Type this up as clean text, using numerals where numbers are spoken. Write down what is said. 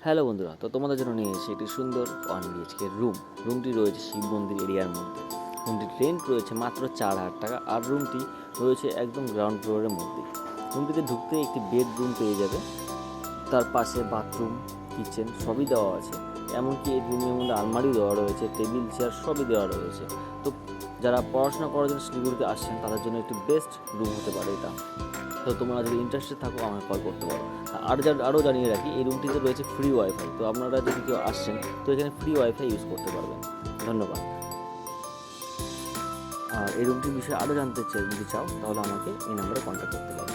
Hello বন্ধুরা, তো তোমাদের জন্য নিয়ে এসেছি একটি সুন্দর 1 BHK রুমটি রয়েছে শিব মন্দির এরিয়ার মধ্যে। রুমটির রেন্ট রয়েছে মাত্র 4,000 টাকা, আর রুমটি রয়েছে একদম গ্রাউন্ড ফ্লোরের মধ্যে। রুমটিতে ঢুকতে একটি বেডরুম পেয়ে যাবে, তার পাশে বাথরুম, কিচেন সবই দেওয়া আছে। এমনকি এই রুমের মধ্যে আলমারিও দেওয়া রয়েছে, টেবিল চেয়ার সবই দেওয়া রয়েছে। তো যারা পড়াশোনা করার জন্য শিলিগুড়িতে আসছেন তাদের জন্য একটি বেস্ট রুম হতে পারে এটা। তো তোমরা যদি ইন্টারেস্টেড থাকো আমাকে কল করতে পারো। আরও জানিয়ে রাখি, এই রুমটিতে রয়েছে ফ্রি ওয়াইফাই। তো আপনারা যদি কেউ আসছেন তো এখানে ফ্রি ওয়াইফাই ইউজ করতে পারবেন। ধন্যবাদ। আর এই রুমটির বিষয়ে আরও জানতে যদি চাও তাহলে আমাকে এই নাম্বারে কন্ট্যাক্ট করতে পারো।